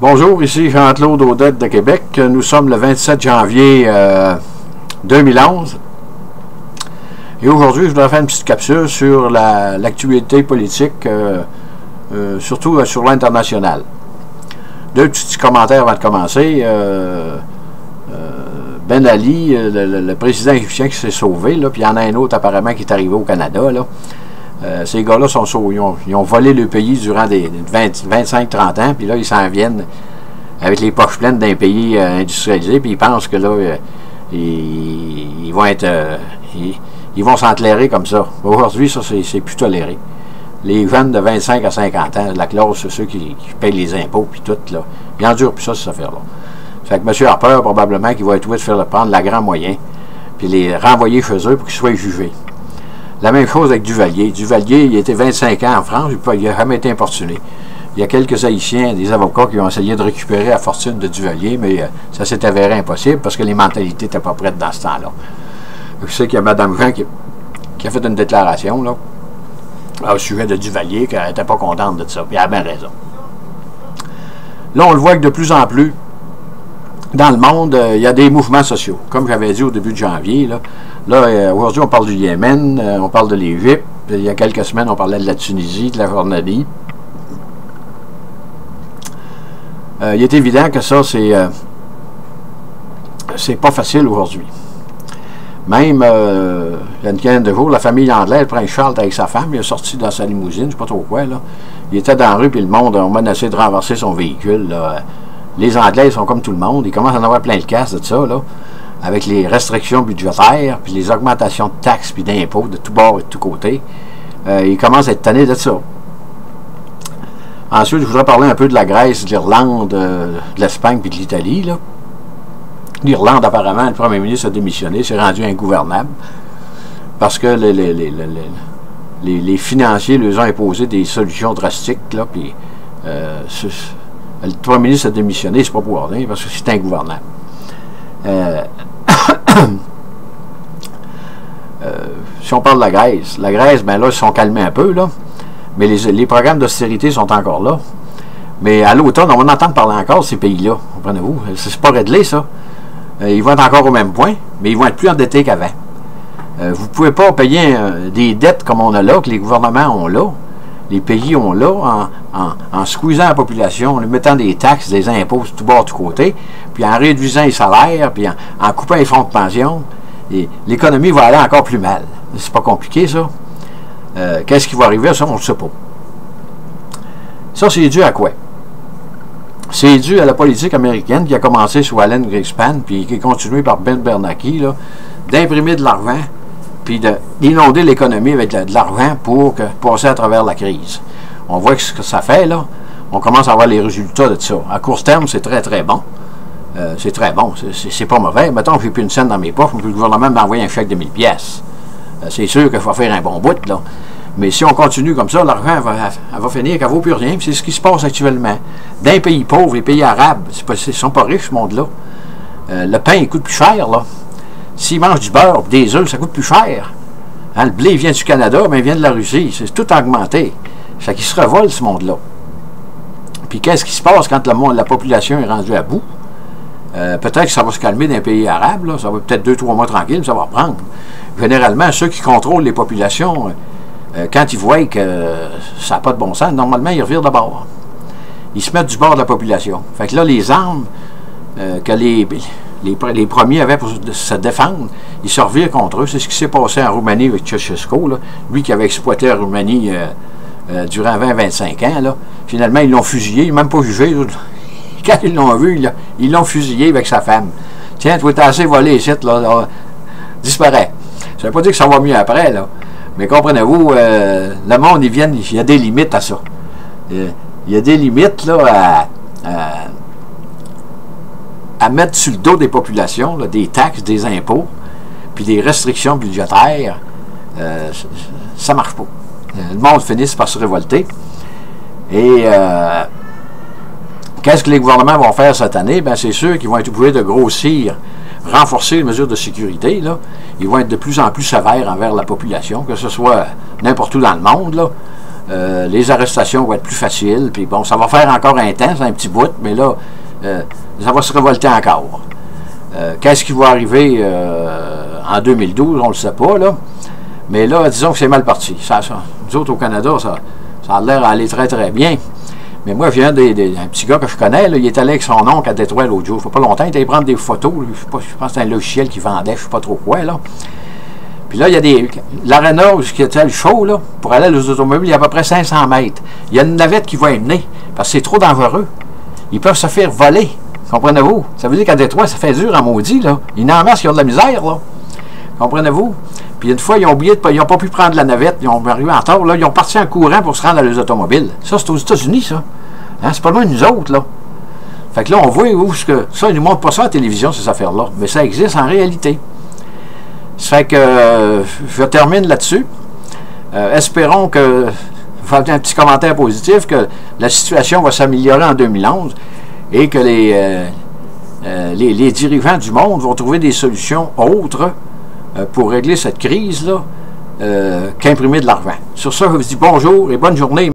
Bonjour, ici Jean-Claude Audette de Québec. Nous sommes le 27 janvier 2011. Et aujourd'hui, je voudrais faire une petite capsule sur l'actualité politique, surtout sur l'international. Deux petits commentaires avant de commencer. Ben Ali, le président égyptien qui s'est sauvé, là, puis il y en a un autre apparemment qui est arrivé au Canada. Là. Ces gars-là sont sauvés. Ils ont volé le pays durant des 25-30 ans, puis là, ils s'en viennent avec les poches pleines d'un pays industrialisé, puis ils pensent que là, ils vont être... ils vont s'enterrer comme ça. Aujourd'hui, ça, c'est plus toléré. Les jeunes de 25 à 50 ans, la classe, c'est ceux qui payent les impôts, puis tout, là. Ils endurent plus ça, cette affaire-là. Fait que M. Harper, probablement, qu'il va être obligé de prendre la grand moyen, puis les renvoyer chez eux pour qu'ils soient jugés. La même chose avec Duvalier. Duvalier, il était 25 ans en France, il n'a jamais été importuné. Il y a quelques Haïtiens, des avocats qui ont essayé de récupérer la fortune de Duvalier, mais ça s'est avéré impossible parce que les mentalités n'étaient pas prêtes dans ce temps-là. Je sais qu'il y a Mme Jean qui a fait une déclaration là, au sujet de Duvalier, qu'elle n'était pas contente de ça, puis elle a bien raison. Là, on le voit que de plus en plus, dans le monde, il y a des mouvements sociaux. Comme j'avais dit au début de janvier, là aujourd'hui, on parle du Yémen, on parle de l'Égypte. Il y a quelques semaines, on parlait de la Tunisie, de la Jordanie. Il est évident que ça, c'est pas facile aujourd'hui. Même, il y a une quinzaine de jours, la famille anglaise, le prince Charles avec sa femme, il est sorti dans sa limousine, je ne sais pas trop quoi, là. Il était dans la rue, puis le monde a menacé de renverser son véhicule, là. Les Anglais sont comme tout le monde. Ils commencent à en avoir plein le casse de ça, là, avec les restrictions budgétaires, puis les augmentations de taxes puis d'impôts de tous bords et de tous côtés. Ils commencent à être tannés de ça. Ensuite, je voudrais parler un peu de la Grèce, de l'Irlande, de l'Espagne puis de l'Italie. L'Irlande, apparemment, le premier ministre a démissionné, s'est rendu ingouvernable, parce que les financiers leur ont imposé des solutions drastiques, là, puis le premier ministre a démissionné, c'est pas pour rien, parce que c'est ingouvernable. Si on parle de la Grèce, ben là, ils sont calmés un peu, là, mais les programmes d'austérité sont encore là. Mais à l'automne, on va entendre parler encore de ces pays-là, comprenez-vous? C'est pas réglé, ça. Ils vont être encore au même point, mais ils vont être plus endettés qu'avant. Vous ne pouvez pas payer des dettes comme on a là, que les gouvernements ont là. Les pays ont là, en squeezant la population, en lui mettant des taxes, des impôts de tout bord, de tout côté, puis en réduisant les salaires, puis en coupant les fonds de pension, l'économie va aller encore plus mal. C'est pas compliqué, ça. Qu'est-ce qui va arriver? Ça, on ne le sait pas. Ça, c'est dû à quoi? C'est dû à la politique américaine qui a commencé sous Alan Greenspan, puis qui est continuée par Ben Bernanke, d'imprimer de l'argent, puis d'inonder l'économie avec de l'argent pour passer à travers la crise. On voit ce que ça fait, là. On commence à voir les résultats de ça. À court terme, c'est très, très bon. C'est très bon. C'est pas mauvais. Mettons que j'ai plus une scène dans mes poches, puis le gouvernement m'envoie un chèque de 1000 pièces. C'est sûr qu'il faut faire un bon bout, là. Mais si on continue comme ça, l'argent va finir qu'elle ne vaut plus rien. C'est ce qui se passe actuellement. Dans les pays pauvres, les pays arabes, ils ne sont pas riches, ce monde-là. Le pain, il coûte plus cher, là. S'ils mangent du beurre et des œufs, ça coûte plus cher. Hein, le blé vient du Canada, mais il vient de la Russie. C'est tout augmenté. Fait qu'ils se revolent, ce monde-là. Puis qu'est-ce qui se passe quand la population est rendue à bout? Peut-être que ça va se calmer dans les pays arabes. Là. Ça va peut-être 2-3 mois tranquille, mais ça va reprendre. Généralement, ceux qui contrôlent les populations, quand ils voient que ça n'a pas de bon sens, normalement, ils revirent de bord. Ils se mettent du bord de la population. Fait que là, les armes que les premiers avaient pour se défendre, ils se revirent contre eux. C'est ce qui s'est passé en Roumanie avec Ceausescu, là. Lui qui avait exploité la Roumanie durant 20-25 ans. Là. Finalement, ils l'ont fusillé, ils n'ont même pas jugé. Quand ils l'ont vu, ils l'ont fusillé avec sa femme. Tiens, tu es assez volé ici, là, disparaît. Ça ne veut pas dire que ça va mieux après, là. Mais comprenez-vous, le monde, il y a des limites à ça. Il y a des limites, là, à mettre sur le dos des populations, là, des taxes, des impôts, puis des restrictions budgétaires. Ça ne marche pas. Le monde finit par se révolter. Et qu'est-ce que les gouvernements vont faire cette année? Bien, c'est sûr qu'ils vont être obligés de grossir, renforcer les mesures de sécurité. Là. Ils vont être de plus en plus sévères envers la population, que ce soit n'importe où dans le monde. Là. Les arrestations vont être plus faciles. Puis bon, ça va faire encore un temps, c'est un petit bout, mais là, ça va se révolter encore. Qu'est-ce qui va arriver en 2012, on ne le sait pas, là. Mais là, disons que c'est mal parti. Nous autres, au Canada, ça a l'air d'aller très, très bien. Mais moi, je viens d'un petit gars que je connais, là, il est allé avec son oncle à Détroit l'autre jour. Il ne fait pas longtemps, il est allé prendre des photos. Là, je pense que c'est un logiciel qui vendait, je ne sais pas trop quoi, là. Puis là, il y a l'aréna où il y a le show, là, pour aller aux automobiles, il y a à peu près 500 mètres. Il y a une navette qui va mener, parce que c'est trop dangereux. Ils peuvent se faire voler. Comprenez-vous? Ça veut dire qu'à Détroit, ça fait dur en maudit, là. Il y en a en masse qui ont de la misère, là. Comprenez-vous? Puis une fois, ils ont oublié ils n'ont pas pu prendre la navette, ils ont arrivé en retard, là, ils ont parti en courant pour se rendre à leurs automobiles. Ça, c'est aux États-Unis, ça. Hein? C'est pas loin de nous autres, là. Fait que là, on voit où ça, ils ne nous montrent pas ça à la télévision, ces affaires-là. Mais ça existe en réalité. Ça fait que je termine là-dessus. Espérons que, faire un petit commentaire positif, que la situation va s'améliorer en 2011 et que les dirigeants du monde vont trouver des solutions autres pour régler cette crise-là qu'imprimer de l'argent. Sur ça, je vous dis bonjour et bonne journée.